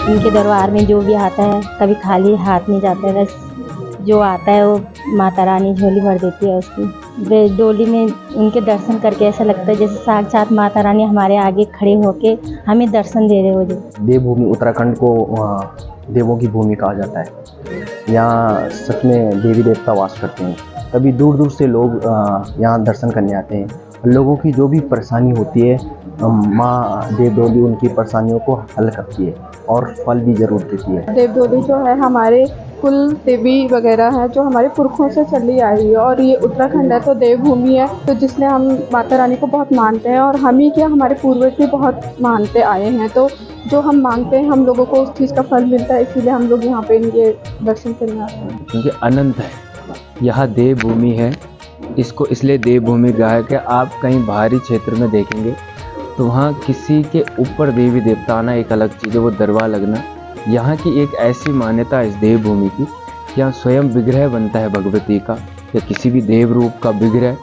इनके दरबार में जो भी आता है कभी खाली हाथ नहीं जाता है, बस जो आता है वो माता रानी झोली भर देती है उसकी। डोली में उनके दर्शन करके ऐसा लगता है जैसे साक्षात माता रानी हमारे आगे खड़े होके हमें दर्शन दे रहे हो। जो देवभूमि उत्तराखंड को देवों की भूमि कहा जाता है। यहाँ सच में देवी देवता वास करते हैं। कभी दूर दूर से लोग यहाँ दर्शन करने आते हैं। लोगों की जो भी परेशानी होती है माँ देवडोली उनकी परेशानियों को हल करती है और फल भी जरूर देती है। देवडोली जो है हमारे कुल देवी वगैरह है जो हमारे पुरखों से चली आई है, और ये उत्तराखंड है तो देवभूमि है, तो जिसने हम माता रानी को बहुत मानते हैं और हम ही क्या हमारे पूर्वज भी बहुत मानते आए हैं। तो जो हम मांगते हैं हम लोगों को उस चीज़ का फल मिलता है, इसीलिए हम लोग यहाँ पे इनके दर्शन करने आते हैं। क्योंकि अनंत है, यह देवभूमि है, इसको इसलिए देवभूमि कहा है कि आप कहीं बाहरी क्षेत्र में देखेंगे तो वहाँ किसी के ऊपर देवी देवता आना एक अलग चीज़ है, वो दरबार लगना। यहाँ की एक ऐसी मान्यता है इस देवभूमि की, यहाँ स्वयं विग्रह बनता है भगवती का या किसी भी देव रूप का विग्रह।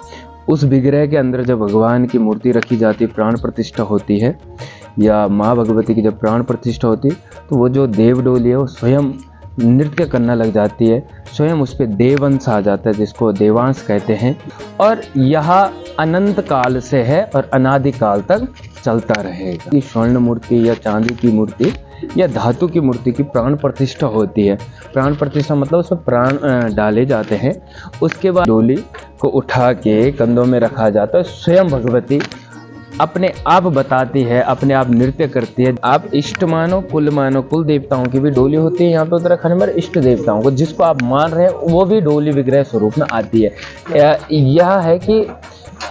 उस विग्रह के अंदर जब भगवान की मूर्ति रखी जाती है, प्राण प्रतिष्ठा होती है या माँ भगवती की जब प्राण प्रतिष्ठा होती है, तो वो जो देवडोली है वो स्वयं नृत्य करना लग जाती है, स्वयं उस पर देवंश आ जाता है जिसको देवांश कहते हैं। और यह अनंत काल से है और अनादि काल तक चलता रहेगा। कि स्वर्ण मूर्ति या चांदी की मूर्ति या धातु की मूर्ति की प्राण प्रतिष्ठा होती है। प्राण प्रतिष्ठा मतलब उसमें प्राण डाले जाते हैं। उसके बाद डोली को उठा के कंधों में रखा जाता है। स्वयं भगवती अपने आप बताती है, अपने आप नृत्य करती है। आप इष्ट मानो, कुल देवताओं की भी डोली होती है यहाँ पे उत्तराखंड में। इष्ट देवताओं को जिसको आप मान रहे हैं वो भी डोली विग्रह स्वरूप में आती है। यह है कि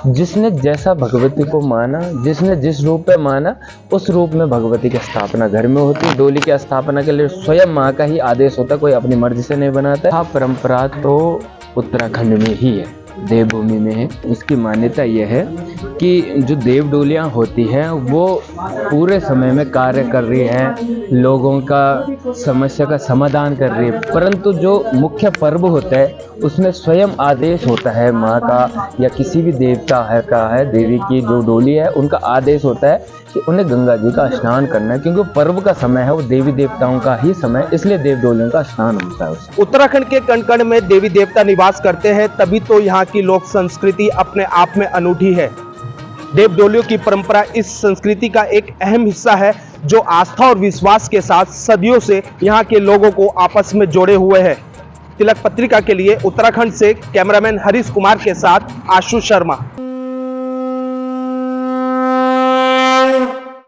जिसने जैसा भगवती को माना, जिसने जिस रूप में माना, उस रूप में भगवती की स्थापना घर में होती है। डोली की स्थापना के लिए स्वयं माँ का ही आदेश होता है, कोई अपनी मर्जी से नहीं बनाता है। परंपरा तो उत्तराखंड में ही है, देवभूमि में है। इसकी मान्यता यह है कि जो देवडोलियाँ होती हैं वो पूरे समय में कार्य कर रही हैं, लोगों का समस्या का समाधान कर रही है। परंतु जो मुख्य पर्व होता है उसमें स्वयं आदेश होता है माँ का या किसी भी देवता है देवी की जो डोली है उनका आदेश होता है कि उन्हें गंगा जी का स्नान करना है, क्योंकि पर्व का समय है, वो देवी देवताओं का ही समय, इसलिए देवडोलियों का स्नान होता है। उत्तराखंड के कण कण में देवी देवता निवास करते हैं, तभी तो यहाँ की लोक संस्कृति अपने आप में अनूठी है। देवडोलियों की परंपरा इस संस्कृति का एक अहम हिस्सा है जो आस्था और विश्वास के साथ सदियों से यहाँ के लोगों को आपस में जोड़े हुए है। तिलक पत्रिका के लिए उत्तराखंड से कैमरामैन हरीश कुमार के साथ आशु शर्मा।